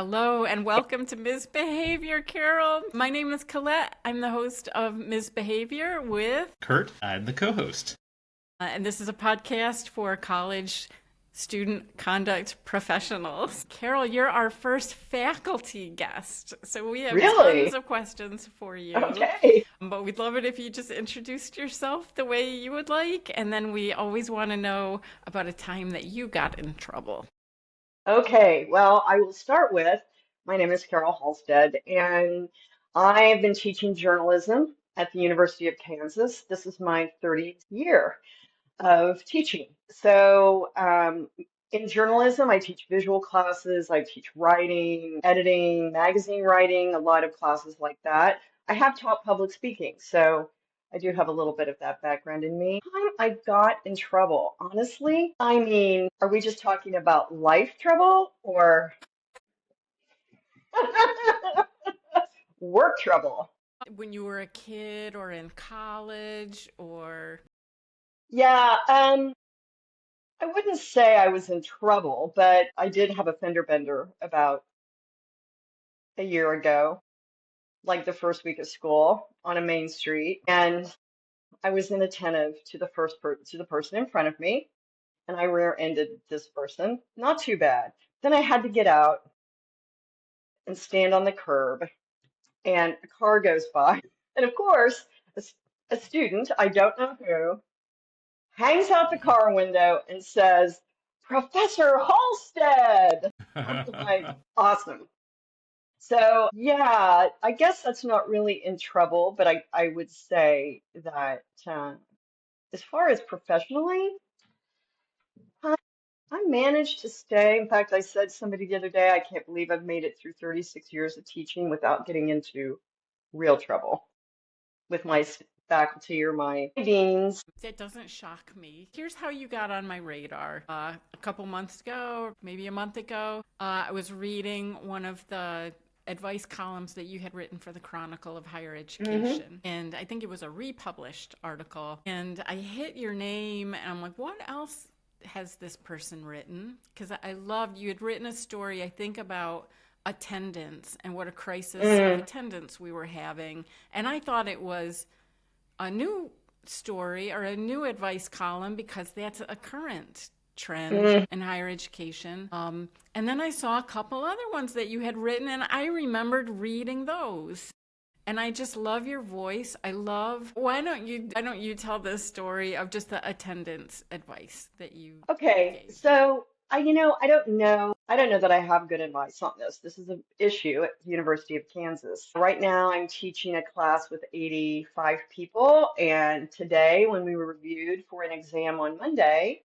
Hello and welcome to Ms. Behavior, Carol. My name is Colette. I'm the host of Ms. Behavior with, Kurt, I'm the co-host. and this is a podcast for college student conduct professionals. Carol, you're our first faculty guest, so we have tons Really? of questions for you. Okay. But we'd love it if you just introduced yourself the way you would like, and then we always want to know about a time that you got in trouble. Okay. Well, I will start with my name is Carol Holstead, and I have been teaching journalism at the University of Kansas. This is my 30th year of teaching. In journalism, I teach visual classes, I teach writing, editing, magazine writing, a lot of classes like that. I have taught public speaking, so I do have a little bit of that background in me. Time I got in trouble, honestly, I mean, are we just talking about life trouble or work trouble? When you were a kid or in college or Yeah, I wouldn't say I was in trouble, but I did have a fender bender about a year ago, like the first week of school on a main street, and I was inattentive to the person in front of me, and I rear-ended this person. Not too bad. Then I had to get out and stand on the curb, and a car goes by, and of course, a student, I don't know who, hangs out the car window and says, "Professor Halstead." I'm like, awesome. So, yeah, I guess that's not really in trouble, but I would say that as far as professionally, I, I managed to stay. In fact, I said to somebody the other day, I can't believe I've made it through 36 years of teaching without getting into real trouble with my faculty or my deans. that doesn't shock me. Here's how you got on my radar. A couple months ago, maybe a month ago, I was reading one of the advice columns that you had written for the Chronicle of Higher Hmm. Education. And I think it was a republished article. And I hit your name and I'm like, what else has this person written? Because I loved, you had written a story, I think, about attendance and what a crisis of Mm, attendance we were having. And I thought it was a new story or a new advice column because that's a current trend mm. in higher education. And then I saw a couple other ones that you had written, and I remembered reading those. And I just love your voice. I love. Why don't you tell this story of just the attendance advice that you Okay, gave? so I don't know that I have good advice on this. This is an issue at the University of Kansas. Right now, I'm teaching a class with 85 people, and today, when we were reviewed for an exam on Monday,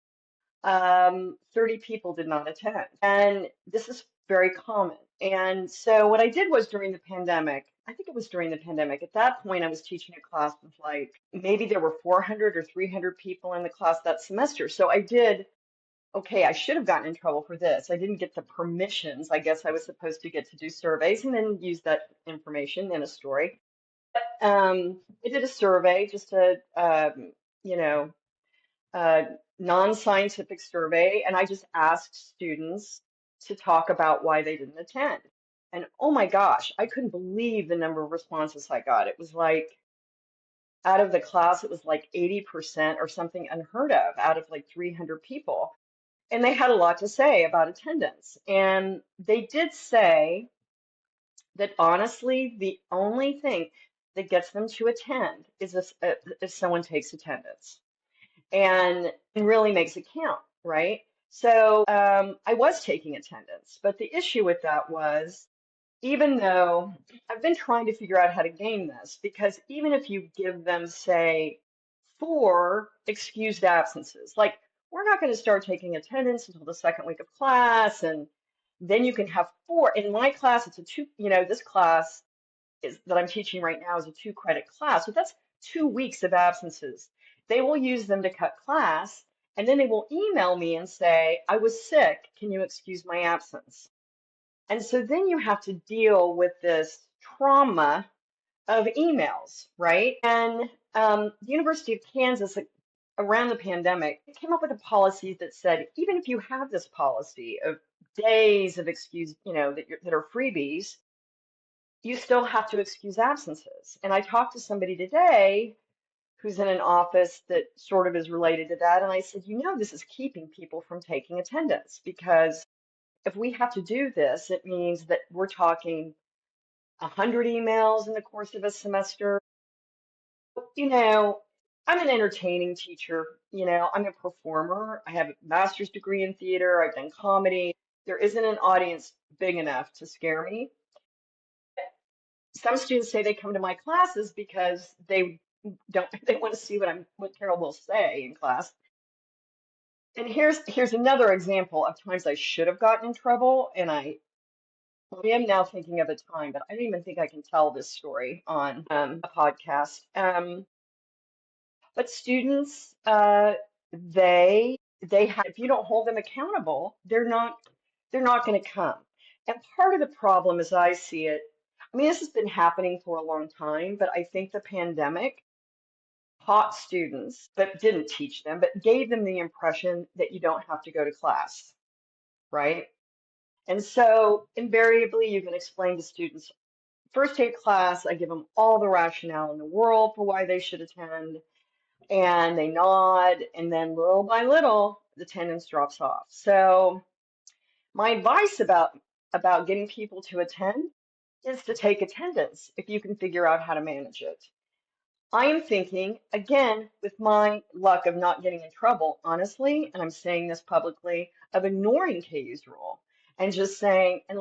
30 people did not attend. And this is very common. And so what I did was during the pandemic, I think it was during the pandemic, at that point I was teaching a class with like maybe there were 400 or 300 people in the class that semester. So I did, okay, I should have gotten in trouble for this. I didn't get the permissions. I guess I was supposed to get to do surveys and then use that information in a story. I did a survey, just you know, a non-scientific survey, and I just asked students to talk about why they didn't attend. And oh my gosh, I couldn't believe the number of responses I got. It was like out of the class, it was like 80% or something unheard of out of like 300 people. And they had a lot to say about attendance. And they did say that honestly, the only thing that gets them to attend is if someone takes attendance and really makes it count, right? So I was taking attendance, but the issue with that was even though I've been trying to figure out how to game this, because even if you give them, say, 4 excused absences, like we're not going to start taking attendance until the second week of class, and then you can have four. In my class, it's a two, this class is that I'm teaching right now is a 2 credit class. So that's 2 weeks of absences. They will use them to cut class, and then they will email me and say, I was sick. Can you excuse my absence? And so then you have to deal with this trauma of emails, right? And the University of Kansas, like, around the pandemic, came up with a policy that said, even if you have this policy of days of excuse, that are freebies, you still have to excuse absences. And I talked to somebody today who's in an office that sort of is related to that. And I said, this is keeping people from taking attendance because if we have to do this, it means that we're talking 100 emails in the course of a semester. You know, I'm an entertaining teacher. I'm a performer. I have a master's degree in theater. I've done comedy. There isn't an audience big enough to scare me. Some students say they come to my classes because they want to see what Carol will say in class. And here's another example of times I should have gotten in trouble, and I am now thinking of a time, but I don't even think I can tell this story on a podcast. But students, they have, if you don't hold them accountable, they're not going to come. And part of the problem, as I see it, I mean, this has been happening for a long time, but I think the pandemic taught students, but didn't teach them, but gave them the impression that you don't have to go to class, right? And so invariably, you can explain to students, first day of class, I give them all the rationale in the world for why they should attend, and they nod, and then little by little, the attendance drops off. So my advice about getting people to attend is to take attendance if you can figure out how to manage it. I am thinking, again, with my luck of not getting in trouble, honestly, and I'm saying this publicly, of ignoring KU's rule and just saying, and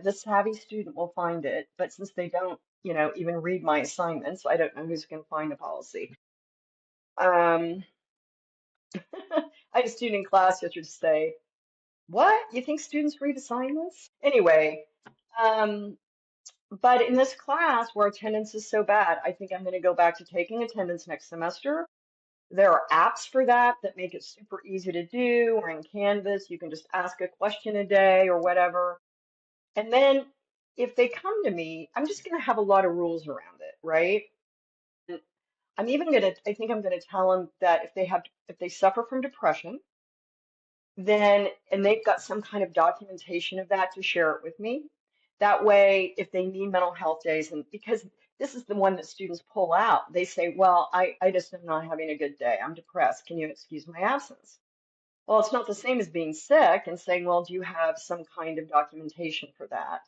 the savvy student will find it, but since they don't, even read my assignments, I don't know who's going to find the policy. Um, I had a student in class yesterday say, "What? You think students read assignments?" Anyway, um, but in this class where attendance is so bad, I think I'm going to go back to taking attendance next semester. There are apps for that make it super easy to do, or in Canvas, you can just ask a question a day or whatever. And then if they come to me, I'm just going to have a lot of rules around it, right? And I think I'm going to tell them that if they suffer from depression, and they've got some kind of documentation of that to share it with me. That way, if they need mental health days, and because this is the one that students pull out, they say, well, I just am not having a good day. I'm depressed. Can you excuse my absence? Well, it's not the same as being sick and saying, well, do you have some kind of documentation for that?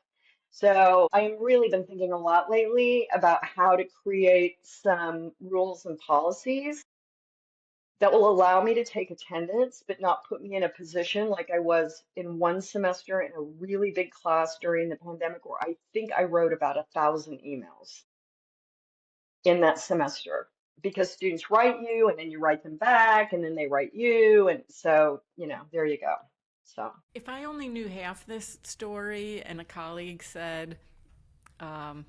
So I've really been thinking a lot lately about how to create some rules and policies that will allow me to take attendance, but not put me in a position like I was in one semester in a really big class during the pandemic, where I think I wrote about 1,000 emails in that semester because students write you and then you write them back and then they write you. And so, there you go. So, If I only knew half this story and a colleague said, um,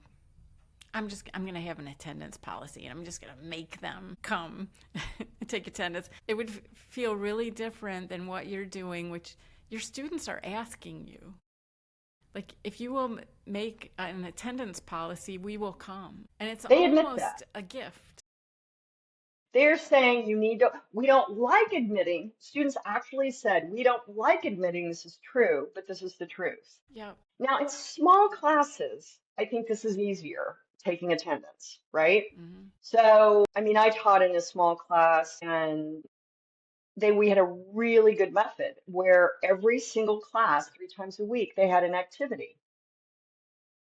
I'm going to have an attendance policy and I'm just going to make them come and take attendance, it would feel really different than what you're doing, which your students are asking you. Like, if you will make an attendance policy, we will come. And it's they admit that. almost a gift. They're saying we don't like admitting, students actually said, we don't like admitting this is true, but this is the truth. Yeah. Now, in small classes, I think this is easier, taking attendance, right? Mm-hmm. So, I mean, I taught in a small class, and we had a really good method where every single class, 3 times a week, they had an activity.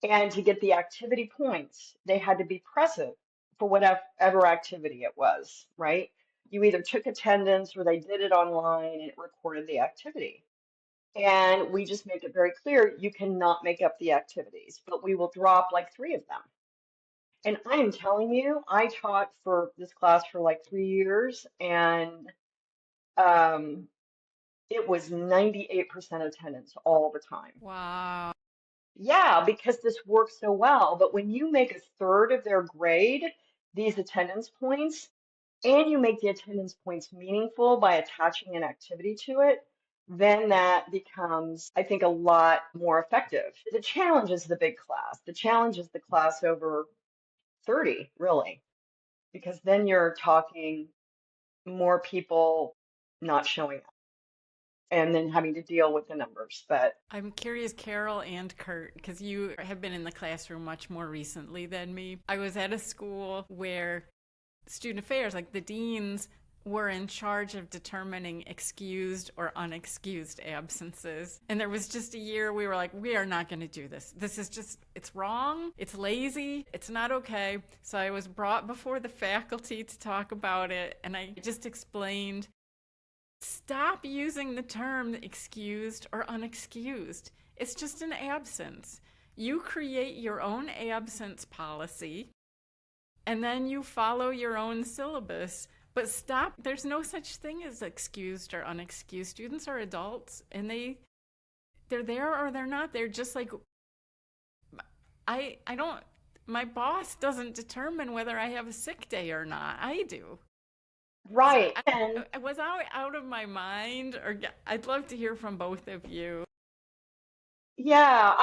And to get the activity points, they had to be present for whatever activity it was, right? You either took attendance or they did it online and it recorded the activity. And we just make it very clear you cannot make up the activities, but we will drop like 3 of them. And I am telling you, I taught for this class for like 3 years, and um, it was 98% attendance all the time. Wow. Yeah, because this works so well. But when you make a third of their grade these attendance points, and you make the attendance points meaningful by attaching an activity to it, then that becomes, I think, a lot more effective. The challenge is the big class. The challenge is the class over 30, really, because then you're talking more people not showing up. and then having to deal with the numbers. But I'm curious, Carol and Kurt, because you have been in the classroom much more recently than me. I was at a school where student affairs, like the deans, were in charge of determining excused or unexcused absences. And there was just a year we were like, we are not going to do this. This is just, it's wrong, it's lazy, it's not okay. So I was brought before the faculty to talk about it, and I just explained, stop using the term excused or unexcused. It's just an absence. You create your own absence policy and then you follow your own syllabus. But stop, there's no such thing as excused or unexcused. Students are adults and they're there or they're not. They're just like, I don't, my boss doesn't determine whether I have a sick day or not. I do. So right. And I was out of my mind, or I'd love to hear from both of you. yeah,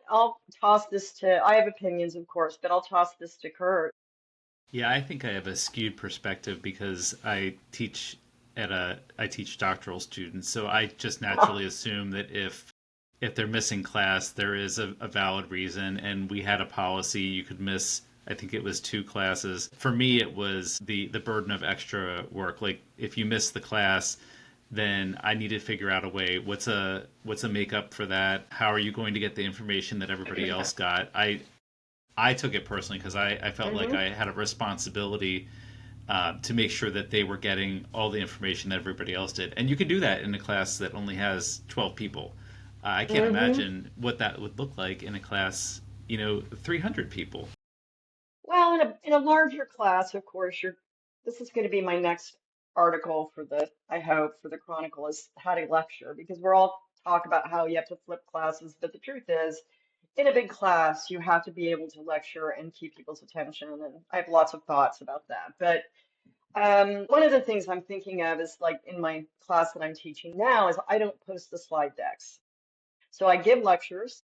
I'll toss this to, I have opinions, of course, but I'll toss this to Kurt. Yeah, I think I have a skewed perspective because I teach doctoral students, so I just naturally assume that if they're missing class, there is a valid reason, and we had a policy you could miss. I think it was 2 classes. For me, it was the burden of extra work. Like if you miss the class, then I need to figure out a way. What's a makeup for that? How are you going to get the information that everybody else got? I took it personally because I felt like Hmm. I had a responsibility to make sure that they were getting all the information that everybody else did. And you can do that in a class that only has 12 people. I can't Hmm. imagine what that would look like in a class, 300 people. Well, in a larger class, of course, this is going to be my next article for I hope, for the Chronicle, is how to lecture, because we're all talk about how you have to flip classes, but the truth is, in a big class, you have to be able to lecture and keep people's attention, and I have lots of thoughts about that. But one of the things I'm thinking of is, like, in my class that I'm teaching now, is I don't post the slide decks. So I give lectures.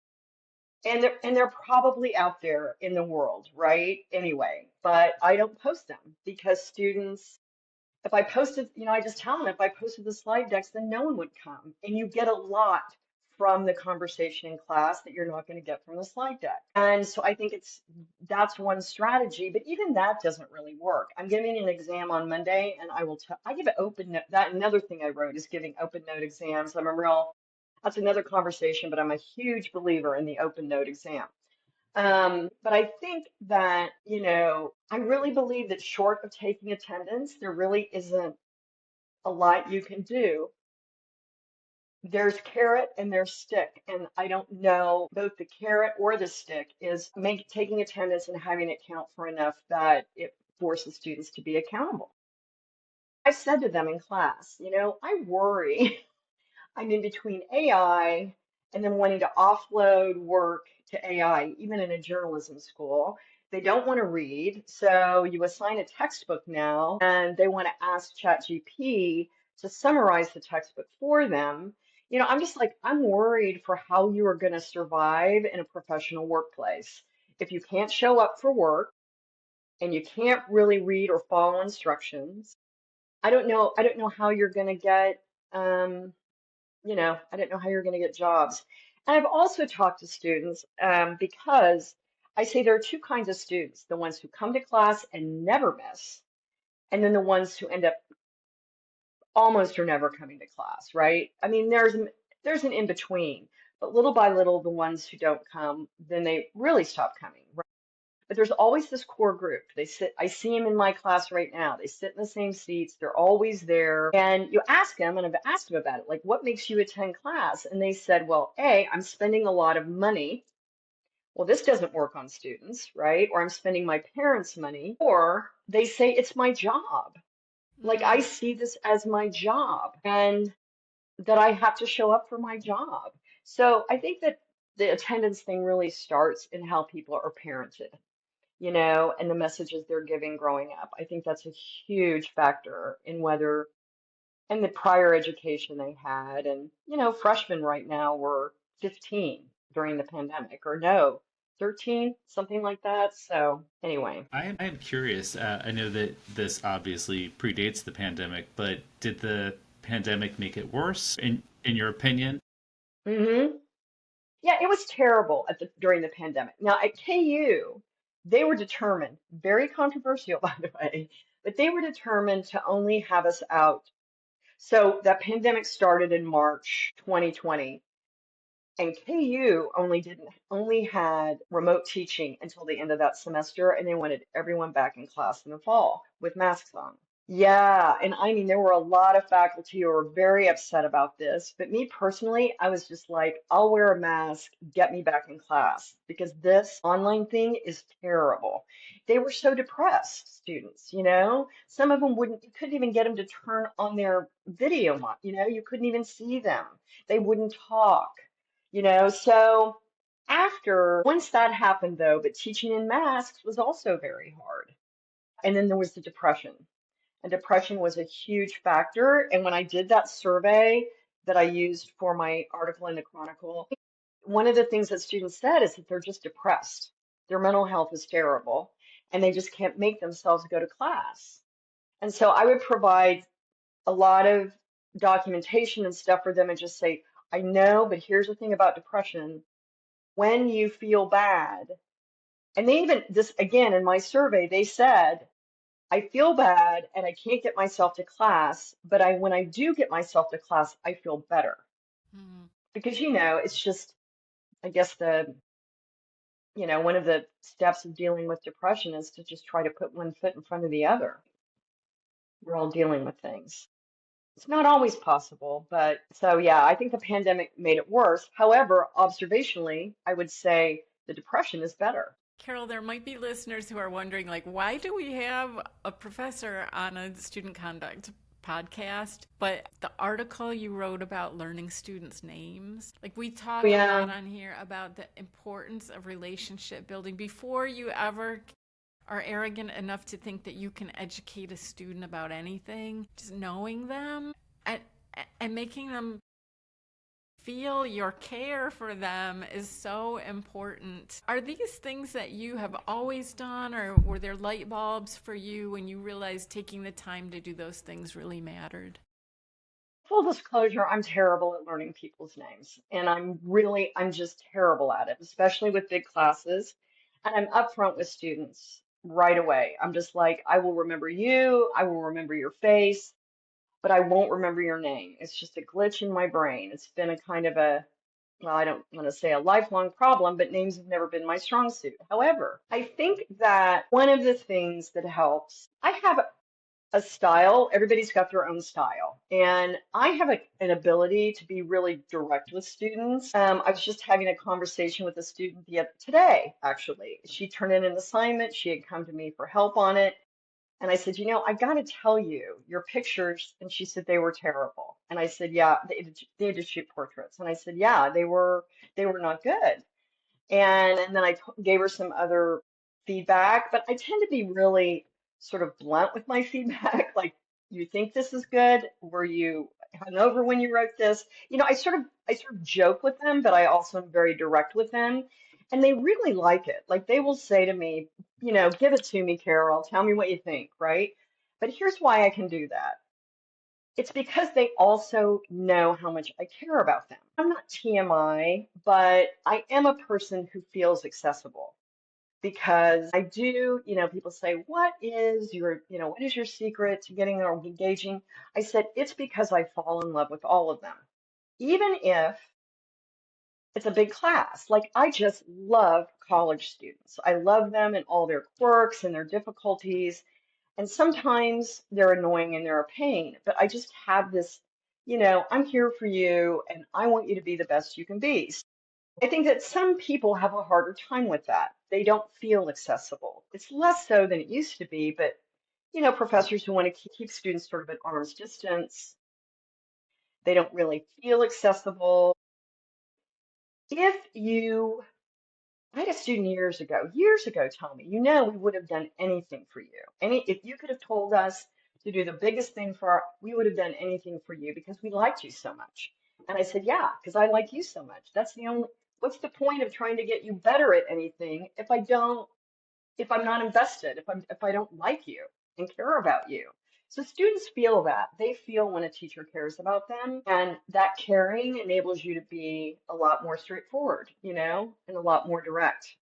And they're probably out there in the world, right? Anyway, but I don't post them because students, if I posted, I just tell them if I posted the slide decks, then no one would come. And you get a lot from the conversation in class that you're not going to get from the slide deck. And so I think that's one strategy, but even that doesn't really work. I'm giving an exam on Monday, and I give an open note. That another thing I wrote is giving open note exams. That's another conversation, but I'm a huge believer in the open note exam. But I think that, I really believe that short of taking attendance, there really isn't a lot you can do. There's carrot and there's stick, and I don't know both the carrot or the stick is taking attendance and having it count for enough that it forces students to be accountable. I said to them in class, I worry. I'm in between AI and then wanting to offload work to AI, even in a journalism school. They don't want to read, so you assign a textbook now, and they want to ask ChatGPT to summarize the textbook for them. I'm just like, I'm worried for how you are going to survive in a professional workplace. If you can't show up for work and you can't really read or follow instructions, I don't know how you're going to get um, I don't know how you're going to get jobs. And I've also talked to students because I say there are two kinds of students, the ones who come to class and never miss, and then the ones who end up almost or never coming to class, right? I mean, there's an in between, but little by little, the ones who don't come, then they really stop coming. But there's always this core group. I see them in my class right now. They sit in the same seats. They're always there. And you ask them, and I've asked them about it, like, what makes you attend class? And they said, well, A, I'm spending a lot of money. Well, this doesn't work on students, right? Or I'm spending my parents' money. Or they say it's my job. Like, I Mm. see this as my job and that I have to show up for my job. So I think that the attendance thing really starts in how people are parented, and the messages they're giving growing up. I think that's a huge factor in whether, and the prior education they had. And, freshmen right now were 15 during the pandemic, or no, 13, something like that. So, anyway. I am curious. I know that this obviously predates the pandemic, but did the pandemic make it worse? And in your opinion? Hmm. Yeah, it was terrible during the pandemic. Now at KU, they were determined, very controversial by the way, but they were determined to only have us out. So that pandemic started in March 2020, and KU only had remote teaching until the end of that semester, and they wanted everyone back in class in the fall with masks on. Yeah, and I mean, there were a lot of faculty who were very upset about this, but me personally, I was just like, I'll wear a mask, get me back in class, because this online thing is terrible. They were so depressed, students, you know? Some of them wouldn't, you couldn't even get them to turn on their video, you know, you couldn't even see them. They wouldn't talk, you know? So once that happened though, but teaching in masks was also very hard. And then there was the depression, and depression was a huge factor. And when I did that survey that I used for my article in the Chronicle, one of the things that students said is that they're just depressed. Their mental health is terrible, and they just can't make themselves go to class. And so I would provide a lot of documentation and stuff for them and just say, I know, but here's the thing about depression. When you feel bad, and they even, this again in my survey, they said, I feel bad and I can't get myself to class, but when I do get myself to class, I feel better. Mm. Because, you know, it's just, I guess one of the steps of dealing with depression is to just try to put one foot in front of the other. We're all dealing with things. It's not always possible, but so yeah, I think the pandemic made it worse. However, observationally, I would say the depression is better. Carol, there might be listeners who are wondering, like, why do we have a professor on a student conduct podcast? But the article you wrote about learning students' names, like, we talk a Yeah. lot on here about the importance of relationship building before you ever are arrogant enough to think that you can educate a student about anything. Just knowing them and making them feel your care for them is so important. Are these things that you have always done, or were there light bulbs for you when you realized taking the time to do those things really mattered? Full disclosure, I'm terrible at learning people's names, and I'm just terrible at it, especially with big classes. And I'm upfront with students right away. I'm just like, I will remember you, I will remember your face, but I won't remember your name. It's just a glitch in my brain. It's been a kind of well, I don't want to say a lifelong problem, but names have never been my strong suit. However, I think that one of the things that helps, I have a style. Everybody's got their own style. And I have an ability to be really direct with students. I was just having a conversation with a student today, actually. She turned in an assignment. She had come to me for help on it. And I said, I got to tell you, your pictures. And she said they were terrible. And I said, yeah, they had to shoot portraits. And I said, yeah, they were not good. And then I gave her some other feedback, but I tend to be really sort of blunt with my feedback. Like, you think this is good? Were you hungover when you wrote this? I sort of joke with them, but I also am very direct with them. And they really like it. Like, they will say to me, give it to me, Carol. Tell me what you think, right? But here's why I can do that. It's because they also know how much I care about them. I'm not TMI, but I am a person who feels accessible because I do, people say, what is your secret to getting or engaging? I said, it's because I fall in love with all of them. Even if it's a big class, like I just love college students. I love them and all their quirks and their difficulties. And sometimes they're annoying and they're a pain, but I just have this, I'm here for you and I want you to be the best you can be. So I think that some people have a harder time with that. They don't feel accessible. It's less so than it used to be, but professors who want to keep students sort of at arm's distance, they don't really feel accessible. If you I had a student years ago tell me, we would have done anything for you. If you could have told us to do the biggest thing we would have done anything for you because we liked you so much. And I said, yeah, because I like you so much. What's the point of trying to get you better at anything if I'm not invested, if I don't like you and care about you? So students feel that. They feel when a teacher cares about them, and that caring enables you to be a lot more straightforward, and a lot more direct.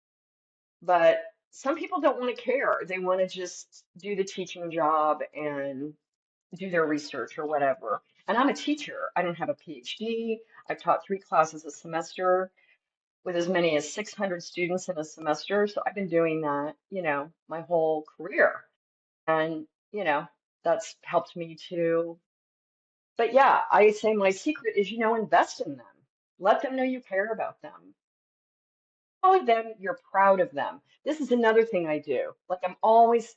But some people don't want to care. They want to just do the teaching job and do their research or whatever. And I'm a teacher. I don't have a PhD. I've taught 3 classes a semester with as many as 600 students in a semester. So I've been doing that, my whole career. And, that's helped me to. But yeah, I say my secret is, invest in them. Let them know you care about them. Tell them you're proud of them. This is another thing I do. Like I'm always,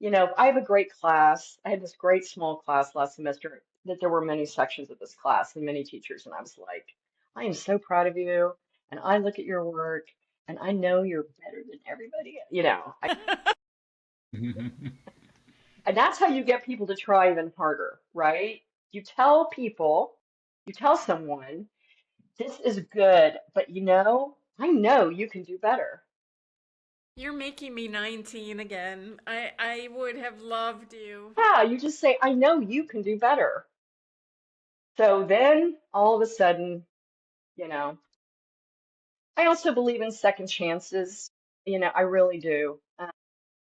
I have a great class. I had this great small class last semester that there were many sections of this class and many teachers. And I was like, I am so proud of you. And I look at your work and I know you're better than everybody. And that's how you get people to try even harder, right? You tell people, you tell someone, this is good, but I know you can do better. You're making me 19 again. I would have loved you. Yeah, you just say, I know you can do better. So then all of a sudden, you know, I also believe in second chances. I really do.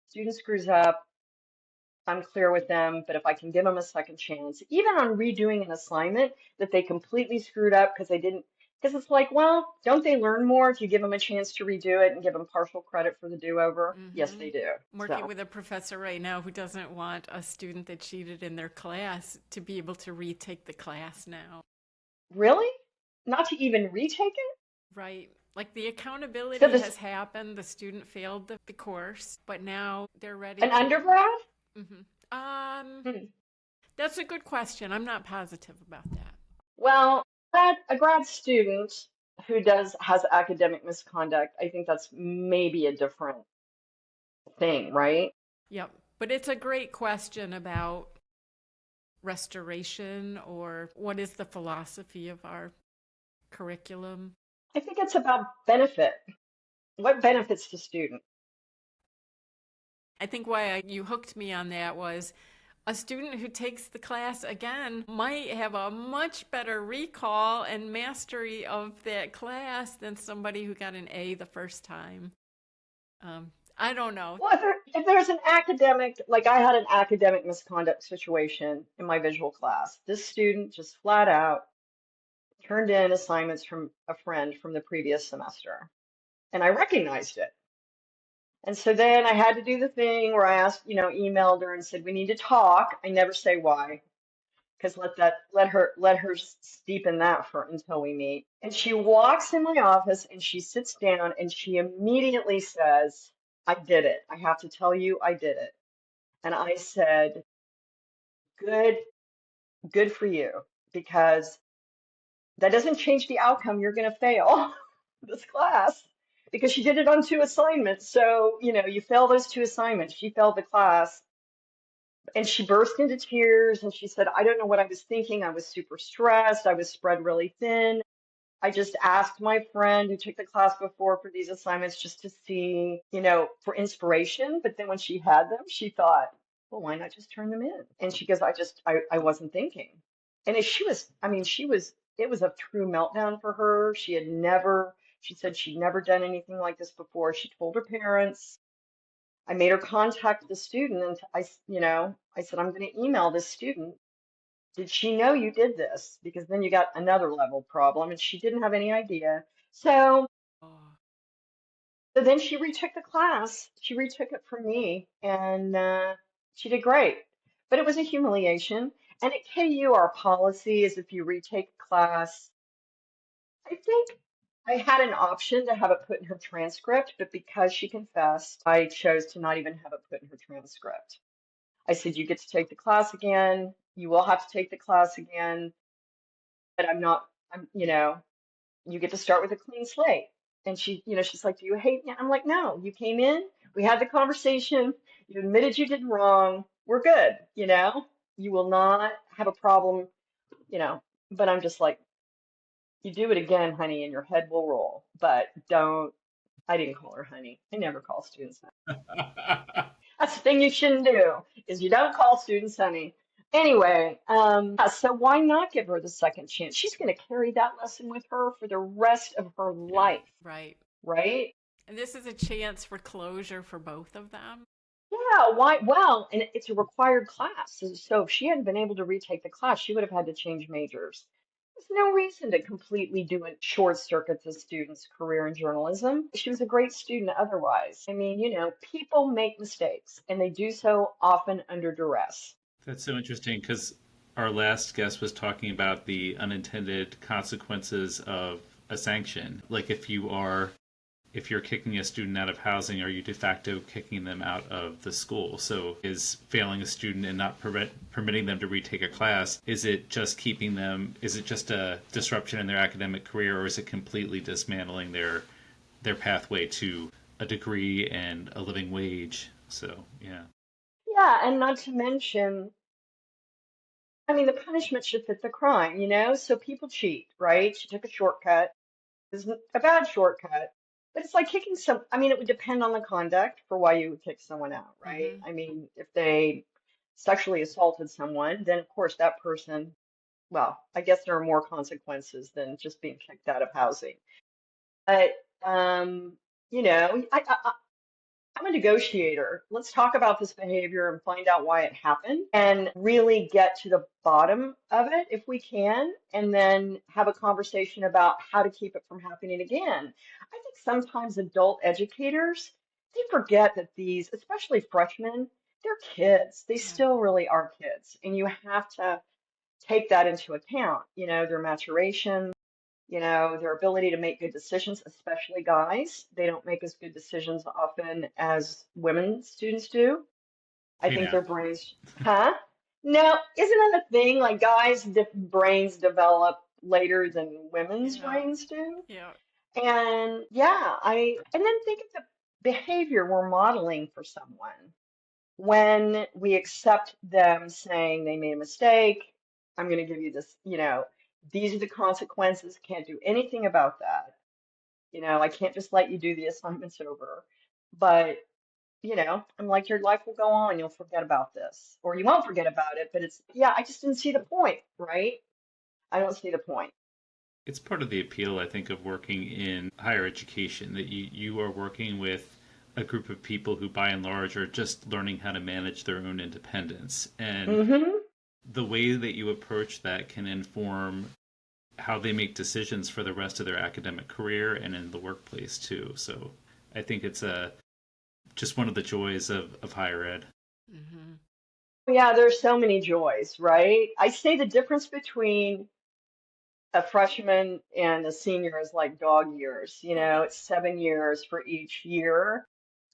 Student screws up, I'm clear with them, but if I can give them a second chance, even on redoing an assignment that they completely screwed up because they didn't, because it's like, well, don't they learn more if you give them a chance to redo it and give them partial credit for the do-over? Yes, Hmm. they do. I'm working So, with a professor right now who doesn't want a student that cheated in their class to be able to retake the class now. really? Not to even retake it? Right. Like the So accountability this, has happened. The student failed the course, but now they're ready an to. undergrad? Hmm. Hmm. That's a good question. I'm not positive about that. Well, a grad student who has academic misconduct, I think that's maybe a different thing, right? Yep. But it's a great question about restoration or what is the philosophy of our curriculum. I think it's about benefit. What benefits to students? I think you hooked me on that was a student who takes the class again might have a much better recall and mastery of that class than somebody who got an A the first time. I don't know. Well, if there's an academic, like I had an academic misconduct situation in my visual class, this student just flat out turned in assignments from a friend from the previous semester, and I recognized it. And so then I had to do the thing where I asked, emailed her and said, we need to talk. I never say why, because let her steep in that for until we meet. And she walks in my office and she sits down and she immediately says, I did it. I have to tell you, I did it. And I said, good, good for you, because that doesn't change the outcome. You're going to fail this class because she did it on 2 assignments. So, you fail those 2 assignments. She failed the class and she burst into tears and she said, I don't know what I was thinking. I was super stressed. I was spread really thin. I just asked my friend who took the class before for these assignments just to see, for inspiration. But then when she had them, she thought, well, why not just turn them in? And she goes, I wasn't thinking. And I mean, it was a true meltdown for her. She said she'd never done anything like this before. She told her parents. I made her contact the student and I said, I'm going to email this student. Did she know you did this? Because then you got another level problem, and she didn't have any idea. So, Oh, so then she retook the class. She retook it from me, and she did great. But it was a humiliation. And at KU, our policy is if you retake a class, I think I had an option to have it put in her transcript, but because she confessed, I chose to not even have it put in her transcript. I said, you get to take the class again. You will have to take the class again, but you get to start with a clean slate. And she's like, do you hate me? I'm like, no, you came in, we had the conversation, you admitted you did wrong, we're good. You will not have a problem, you know, but I'm just like, you do it again, honey, and your head will roll. But don't, I didn't call her honey. I never call students honey. That's the thing you shouldn't do, is you don't call students honey. Anyway, yeah, so why not give her the second chance? She's going to carry that lesson with her for the rest of her Yeah. life, Right. right? And this is a chance for closure for both of them. Yeah, why? Well, and it's a required class. So if she hadn't been able to retake the class, she would have had to change majors. There's no reason to completely do it short circuit the student's career in journalism. She was a great student otherwise. I mean, people make mistakes and they do so often under duress. That's so interesting because our last guest was talking about the unintended consequences of a sanction. Like if you're kicking a student out of housing, are you de facto kicking them out of the school? So is failing a student and not permitting them to retake a class, is it just keeping them, is it just a disruption in their academic career, or is it completely dismantling their pathway to a degree and a living wage? So, yeah. Yeah, and not to mention, I mean, the punishment should fit the crime, So people cheat, right? She took a shortcut. This is a bad shortcut, but it's like kicking I mean, it would depend on the conduct for why you would kick someone out, right? Mm-hmm. I mean, if they sexually assaulted someone, then of course that person, well, I guess there are more consequences than just being kicked out of housing. But, um, I'm a negotiator. Let's talk about this behavior and find out why it happened and really get to the bottom of it if we can, and then have a conversation about how to keep it from happening again. I think sometimes adult educators, they forget that these, especially freshmen, they're kids. They Yeah. still really are kids, and you have to take that into account, their maturation, their ability to make good decisions, especially guys. They don't make as good decisions often as women students do. I Hey think now. their brains, huh? No, isn't that a thing? Like guys' brains develop later than women's Yeah. brains do. Yeah. And yeah, and then think of the behavior we're modeling for someone when we accept them saying they made a mistake. I'm going to give you this, these are the consequences. Can't do anything about that. I can't just let you do the assignments over. But, I'm like, your life will go on. You'll forget about this. Or you won't forget about it. But yeah, I just didn't see the point, right? I don't see the point. It's part of the appeal, I think, of working in higher education that you are working with a group of people who, by and large, are just learning how to manage their own independence. And Hmm. the way that you approach that can inform how they make decisions for the rest of their academic career and in the workplace, too. So I think it's just one of the joys of higher ed. Mm-hmm. Yeah, there's so many joys, right? I say the difference between a freshman and a senior is like dog years. It's 7 years for each year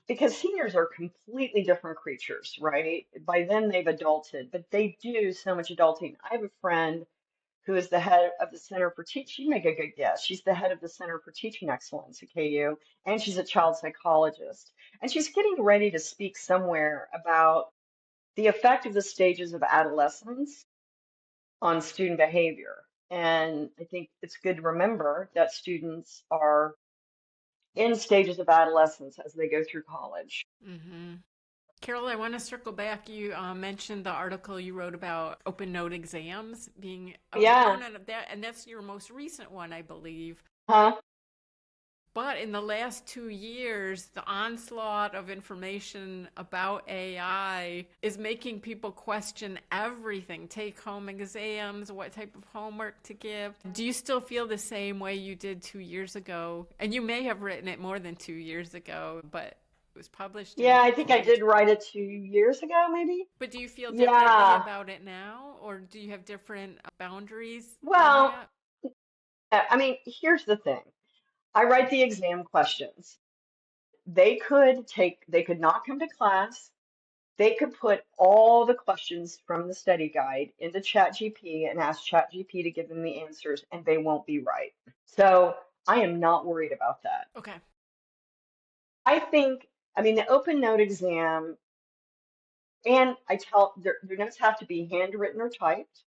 because seniors are completely different creatures, right? By then they've adulted, but they do so much adulting. I have a friend who is the head of the Center for Teaching. You make a good guess. She's the head of the Center for Teaching Excellence at KU, and she's a child psychologist. And she's getting ready to speak somewhere about the effect of the stages of adolescence on student behavior. And I think it's good to remember that students are in stages of adolescence as they go through college. Mm-hmm. Carol, I want to circle back. You mentioned the article you wrote about open note exams being a Yeah. proponent of that, and that's your most recent one, I believe. Huh? But in the last 2 years, the onslaught of information about AI is making people question everything, take home exams, what type of homework to give. Do you still feel the same way you did 2 years ago? And you may have written it more than 2 years ago, but it was published Yeah, in I think I 20. did write it 2 years ago, maybe. But do you feel differently Yeah. about it now, or do you have different boundaries on Well, that? I mean, here's the thing. I write the exam questions. They could not come to class. They could put all the questions from the study guide into ChatGPT and ask ChatGPT to give them the answers, and they won't be right. So I am not worried about that. Okay. I think, I mean, the open note exam, and I tell their notes have to be handwritten or typed.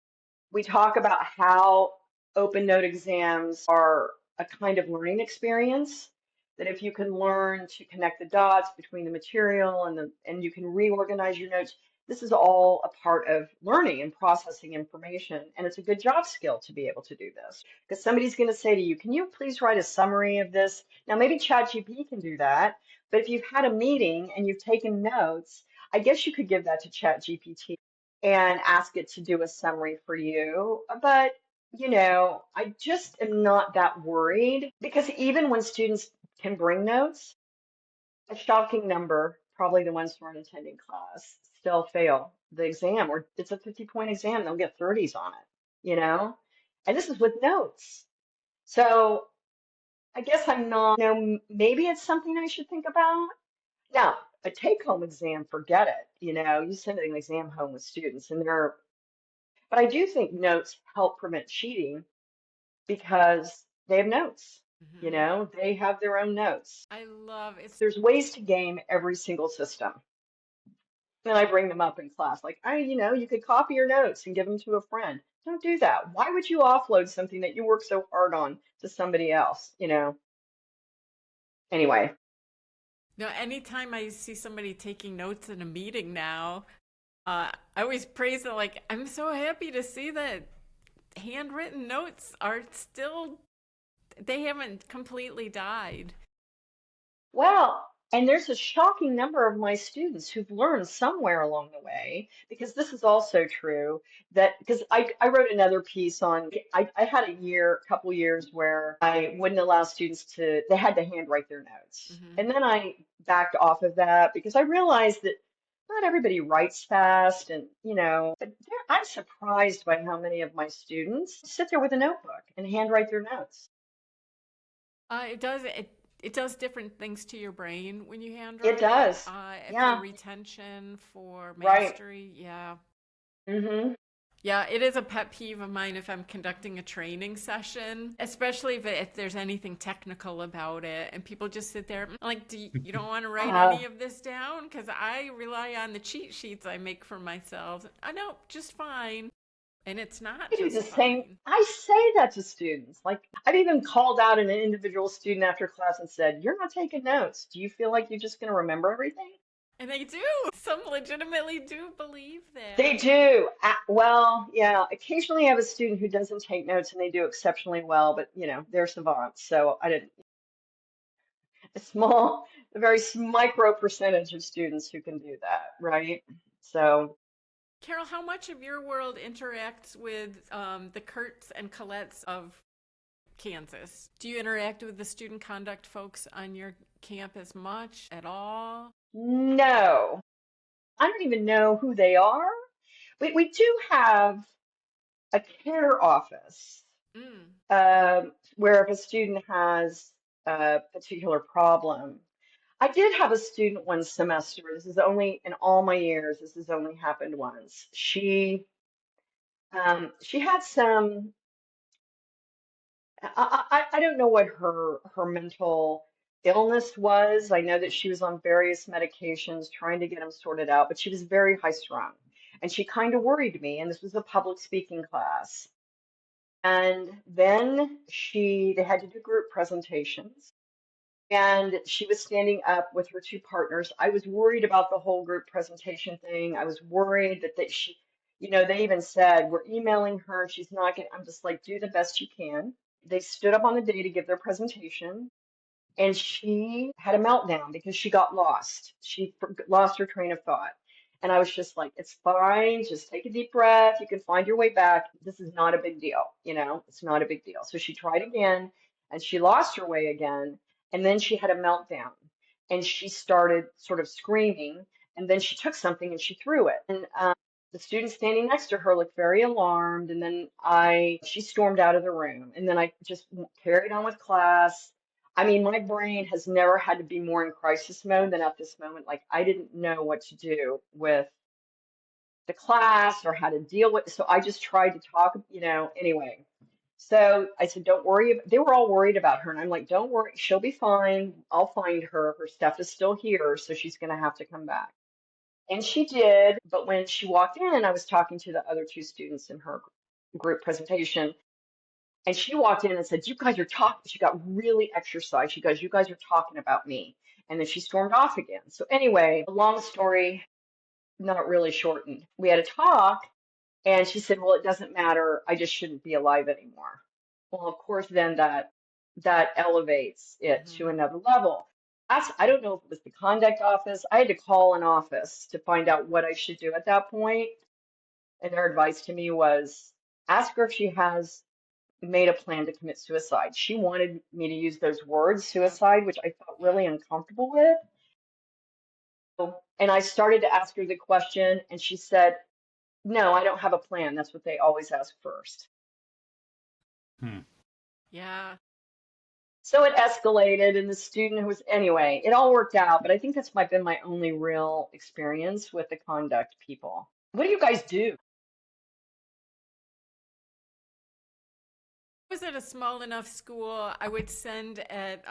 We talk about how open note exams are a kind of learning experience, that if you can learn to connect the dots between the material and you can reorganize your notes, This is all a part of learning and processing information, and it's a good job skill to be able to do this. Because somebody's going to say to you, can you please write a summary of this? Now, maybe ChatGPT can do that, but if you've had a meeting and you've taken notes, I guess you could give that to ChatGPT and ask it to do a summary for you. But, I just am not that worried because even when students can bring notes, a shocking number, probably the ones who aren't attending class, still fail the exam, or it's a 50-point exam, they'll get 30s on it, And this is with notes. So I guess I'm not, maybe it's something I should think about. Now, a take-home exam, forget it. You send an exam home with students but I do think notes help prevent cheating because they have notes. Hmm. They have their own notes. I love it's. There's ways to game every single system. And I bring them up in class. Like, you could copy your notes and give them to a friend. Don't do that. Why would you offload something that you work so hard on to somebody else? Anyway. No, anytime I see somebody taking notes in a meeting now, I always praise it. Like, I'm so happy to see that handwritten notes are still, they haven't completely died. Well, and there's a shocking number of my students who've learned somewhere along the way, because this is also true that because I wrote another piece on, I had a couple years where I wouldn't allow students they had to handwrite their notes. Hmm. And then I backed off of that because I realized that not everybody writes fast and, but I'm surprised by how many of my students sit there with a notebook and handwrite their notes. It does different things to your brain when you It handwrite. does. For Yeah, retention, for right. mastery. Yeah. Hmm. Yeah, it is a pet peeve of mine if I'm conducting a training session, especially if there's anything technical about it and people just sit there like, you don't want to write Uh, any of this down? Because I rely on the cheat sheets I make for myself. I know, just fine. And it's not I do the just same. fine. I say that to students. Like, I've even called out an individual student after class and said, "You're not taking notes. Do you feel like you're just going to remember everything?" And they do. Some legitimately do believe They that. do. Well, yeah. Occasionally, I have a student who doesn't take notes and they do exceptionally well, but they're savants. So I didn't. A small, a very micro percentage of students who can do that, right? So. Carol, how much of your world interacts with the Kurt's and Colette's of Kansas? Do you interact with the student conduct folks on your camp as much at all? No, I don't even know who they are. We do have a care office Mm. where if a student has a particular problem. I did have a student one semester. This is only in all my years. This has only happened once. She had some. I don't know what her mental illness was. I know that she was on various medications trying to get them sorted out, but she was very high strung, and she kind of worried me. And this was a public speaking class. And then they had to do group presentations. And she was standing up with her two partners. I was worried about the whole group presentation thing. I was worried that they even said, we're emailing her. She's not getting, I'm just like, do the best you can. They stood up on the day to give their presentation and she had a meltdown because she got lost. She lost her train of thought. And I was just like, it's fine. Just take a deep breath. You can find your way back. This is not a big deal. It's not a big deal. So she tried again and she lost her way again. And then she had a meltdown and she started sort of screaming. And then she took something and she threw it. And the student standing next to her looked very alarmed. And then she stormed out of the room. And then I just carried on with class. I mean, my brain has never had to be more in crisis mode than at this moment. Like, I didn't know what to do with the class or how to deal with. So I just tried to talk, anyway. So I said, don't worry. They were all worried about her. And I'm like, don't worry. She'll be fine. I'll find her. Her stuff is still here. So she's going to have to come back. And she did. But when she walked in, I was talking to the other two students in her group presentation. And she walked in and said, you guys are talking. She got really exercised. She goes, you guys are talking about me. And then she stormed off again. So anyway, a long story. not really shortened. We had a talk, and she said, "Well, it doesn't matter. I just shouldn't be alive anymore." Well, of course, then that elevates it to Hmm. another level. I don't know if it was the conduct office. I had to call an office to find out what I should do at that point. And their advice to me was ask her if she has made a plan to commit suicide. She wanted me to use those words, Yep. suicide, which I felt Yep. really uncomfortable with. And I started to ask her the question, and she said, "No, I don't have a plan." That's what they always ask first. Hmm. Yeah. So it escalated, and the student who was, anyway, it all worked out, but I think that's been my only real experience with the conduct people. What do you guys do? I was at a small enough school. I would send at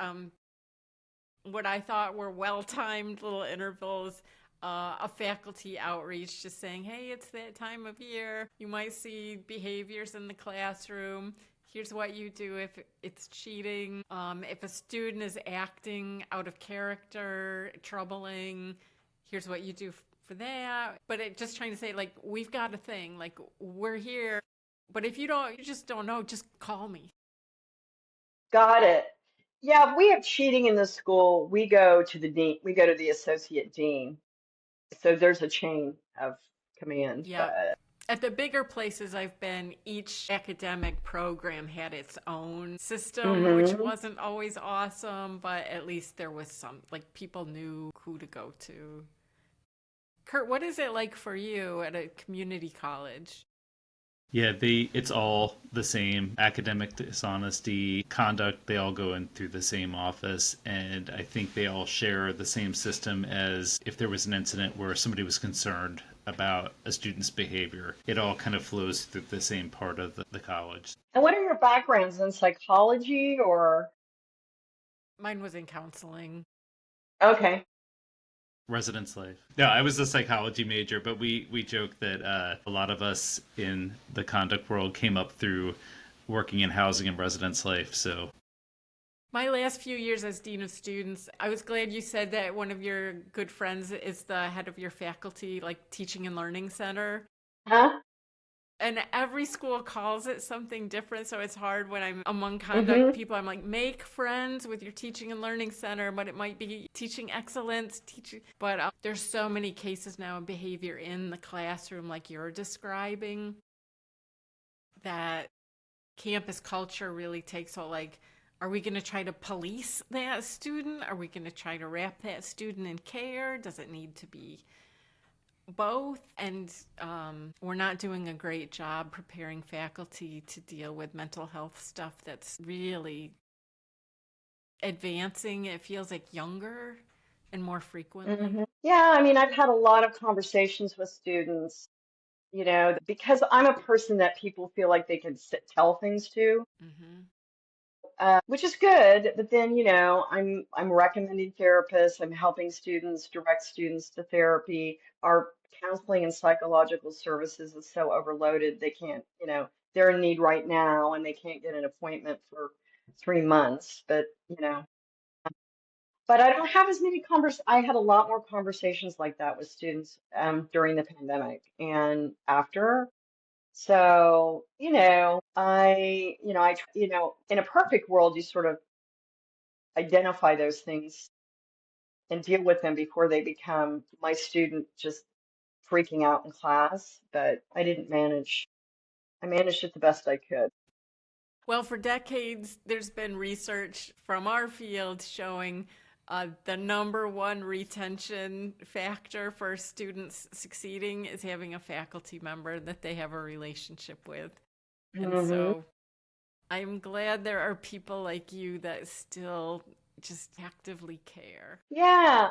what I thought were well-timed little intervals, a faculty outreach just saying, hey, it's that time of year. You might see behaviors in the classroom. Here's what you do if it's cheating. If a student is acting out of character, troubling, here's what you do for that. But it just trying to say, like, we've got a thing, like, we're here. But if you just don't know, just call me. Got it. Yeah, if we have cheating in the school, we go to the dean, we go to the associate dean. So there's a chain of command. Yeah. But At the bigger places I've been, each academic program had its own system, which hmm wasn't always awesome, but at least there was some, like people knew who to go to. Kurt, what is it like for you at a community college? Yeah, it's all the same. Academic dishonesty, conduct, they all go in through the same office. And I think they all share the same system as if there was an incident where somebody was concerned about a student's behavior. It all kind of flows through the same part of the college. and what are your backgrounds in psychology or Mine was in counseling. okay. Residence life. No, I was a psychology major, but we joke that a lot of us in the conduct world came up through working in housing and residence life. So My last few years as Dean of Students, I was glad you said that one of your good friends is the head of your faculty, like teaching and learning center. Huh? And every school calls it something different, so it's hard when I'm among conduct hmm people. I'm like, make friends with your teaching and learning center, but it might be teaching excellence, teaching. But there's so many cases now of behavior in the classroom, like you're describing, that campus culture really takes all. Like, are we going to try to police that student? Are we going to try to wrap that student in care? Does it need to be both? And we're not doing a great job preparing faculty to deal with mental health stuff that's really advancing. It feels like younger and more frequently. Yeah, I mean, I've had a lot of conversations with students, because I'm a person that people feel like they can tell things to. Hmm. Which is good. But then, I'm recommending therapists. I'm helping students, direct students to therapy. Our counseling and psychological services is so overloaded. They can't, they're in need right now and they can't get an appointment for 3 months. But I don't have as many I had a lot more conversations like that with students during the pandemic and after. So, in a perfect world, you sort of identify those things and deal with them before they become my student just freaking out in class. But I didn't manage. I managed it the best I could. Well, for decades, there's been research from our field showing the number one retention factor for students succeeding is having a faculty member that they have a relationship with. And hmm so I'm glad there are people like you that still just actively care. Yeah,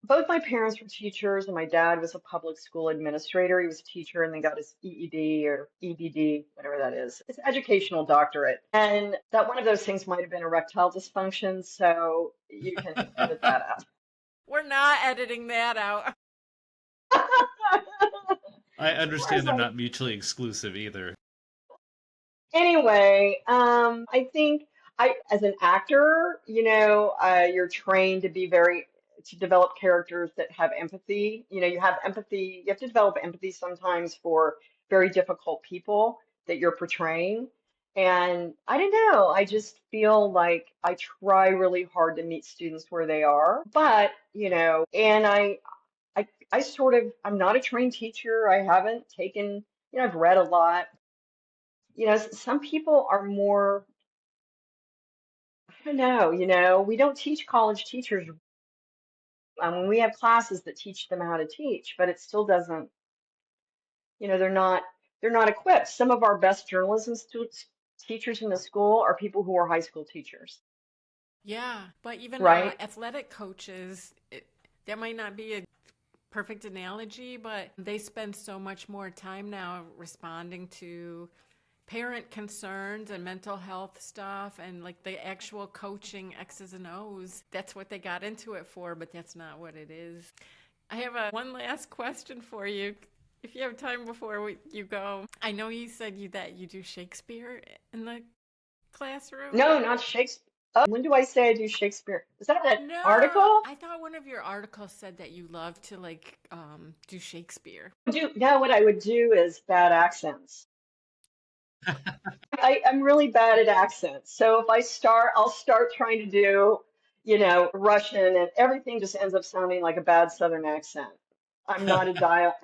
both my parents were teachers, and my dad was a public school administrator. He was a teacher and then got his EED or EDD, whatever that is. It's educational doctorate. And that one of those things might have been erectile dysfunction, so you can edit that out. We're not editing that out. I As far understand as they're I not mutually exclusive either. Anyway, I think as an actor, you're trained to be very to develop characters that have empathy. You know, you have empathy, you have to develop empathy sometimes for very difficult people that you're portraying. And I don't know, I just feel like I try really hard to meet students where they are. But, you know, and I sort of, I'm not a trained teacher. I haven't taken, you know, I've read a lot. You know, some people are more, I don't know, you know, we don't teach college teachers. We have classes that teach them how to teach, but it still doesn't, you know, they're not equipped. Some of our best journalism students, teachers in the school are people who are high school teachers, Yeah, but even right? athletic coaches, that might not be a perfect analogy, but they spend so much more time now responding to parent concerns and mental health stuff and like the actual coaching X's and O's. That's what they got into it for, but that's not what it is. I have one last question for you. If you have time before you go, I know you said that you do Shakespeare in the classroom. No, not Shakespeare. Oh, when do I say I do Shakespeare? Is that an No, article? I thought one of your articles said that you love to like do Shakespeare. Now what I would do is bad accents. I'm really bad at accents. So if I'll start trying to do, you know, Russian and everything just ends up sounding like a bad Southern accent. I'm not a dial.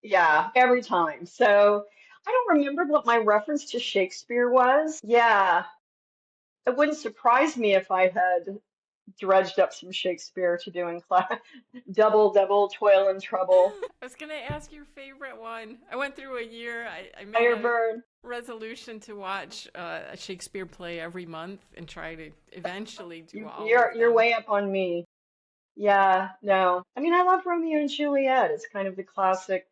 Yeah, every time. So I don't remember what my reference to Shakespeare was. Yeah, it wouldn't surprise me if I had dredged up some Shakespeare to do in class. Double, toil and trouble. I was gonna ask your favorite one. I went through a year. I made a Firebird. resolution to watch a Shakespeare play every month and try to eventually do all of You're them. way up on me. Yeah, no. I mean, I love Romeo and Juliet. It's kind of the classic,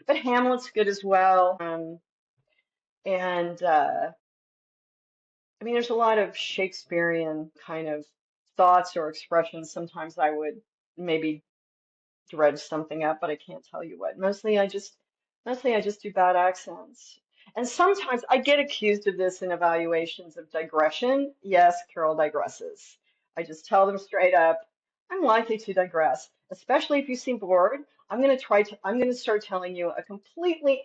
but Hamlet's good as well. And I mean, there's a lot of Shakespearean kind of thoughts or expressions. Sometimes I would maybe dredge something up, but I can't tell you what. Mostly I just do bad accents. And sometimes I get accused of this in evaluations of digression. Yes, Carol digresses. I just tell them straight up, I'm likely to digress, especially if you seem bored. I'm going to start telling you a completely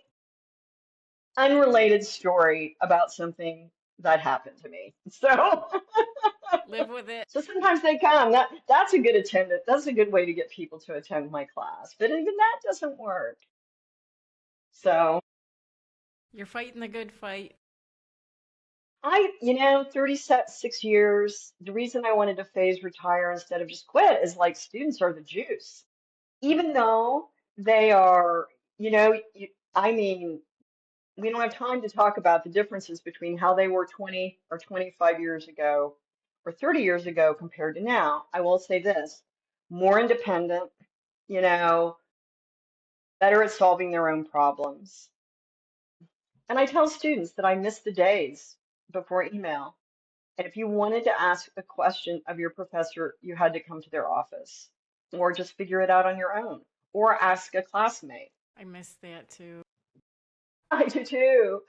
unrelated story about something that happened to me. So Live with it. so sometimes they come. That's a good attendant. That's a good way to get people to attend my class. But even that doesn't work. So You're fighting the good fight. you know, 36 years, the reason I wanted to phase retire instead of just quit is like students are the juice. Even though they are, you know, I mean, we don't have time to talk about the differences between how they were 20 or 25 years ago or 30 years ago compared to now. I will say this, more independent, you know, better at solving their own problems. And I tell students that I miss the days before email. And if you wanted to ask a question of your professor, you had to come to their office or just figure it out on your own or ask a classmate. I miss that too. I do too,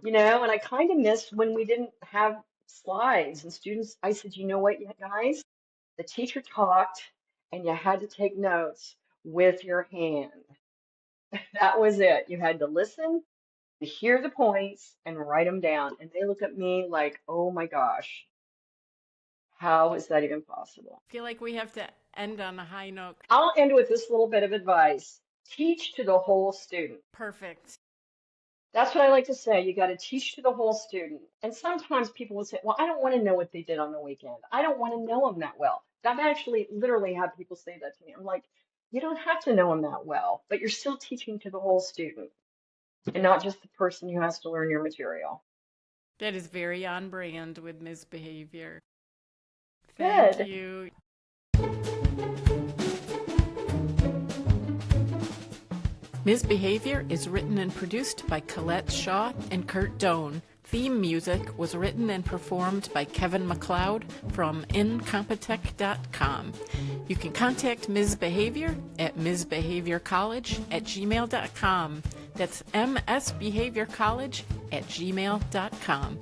you know, and I kind of miss when we didn't have slides and students. I said, you know what, you guys, the teacher talked and you had to take notes with your hand. That was it. You had to listen, hear the points, and write them down. And they look at me like, oh my gosh, how is that even possible? I feel like we have to end on a high note. I'll end with this little bit of advice. Teach to the whole student. Perfect. That's what I like to say. You got to teach to the whole student. And sometimes people will say, well, I don't want to know what they did on the weekend. I don't want to know them that well. I've actually literally had people say that to me. I'm like, you don't have to know them that well, but you're still teaching to the whole student and not just the person who has to learn your material. That is very on brand with Ms. Behavior. Thank Good. you. Ms. Behavior is written and produced by Colette Shaw and Kurt Doan. Theme music was written and performed by Kevin MacLeod from incompetech.com. You can contact Ms. Behavior at msbehaviorcollege@gmail.com. That's msbehaviorcollege@gmail.com.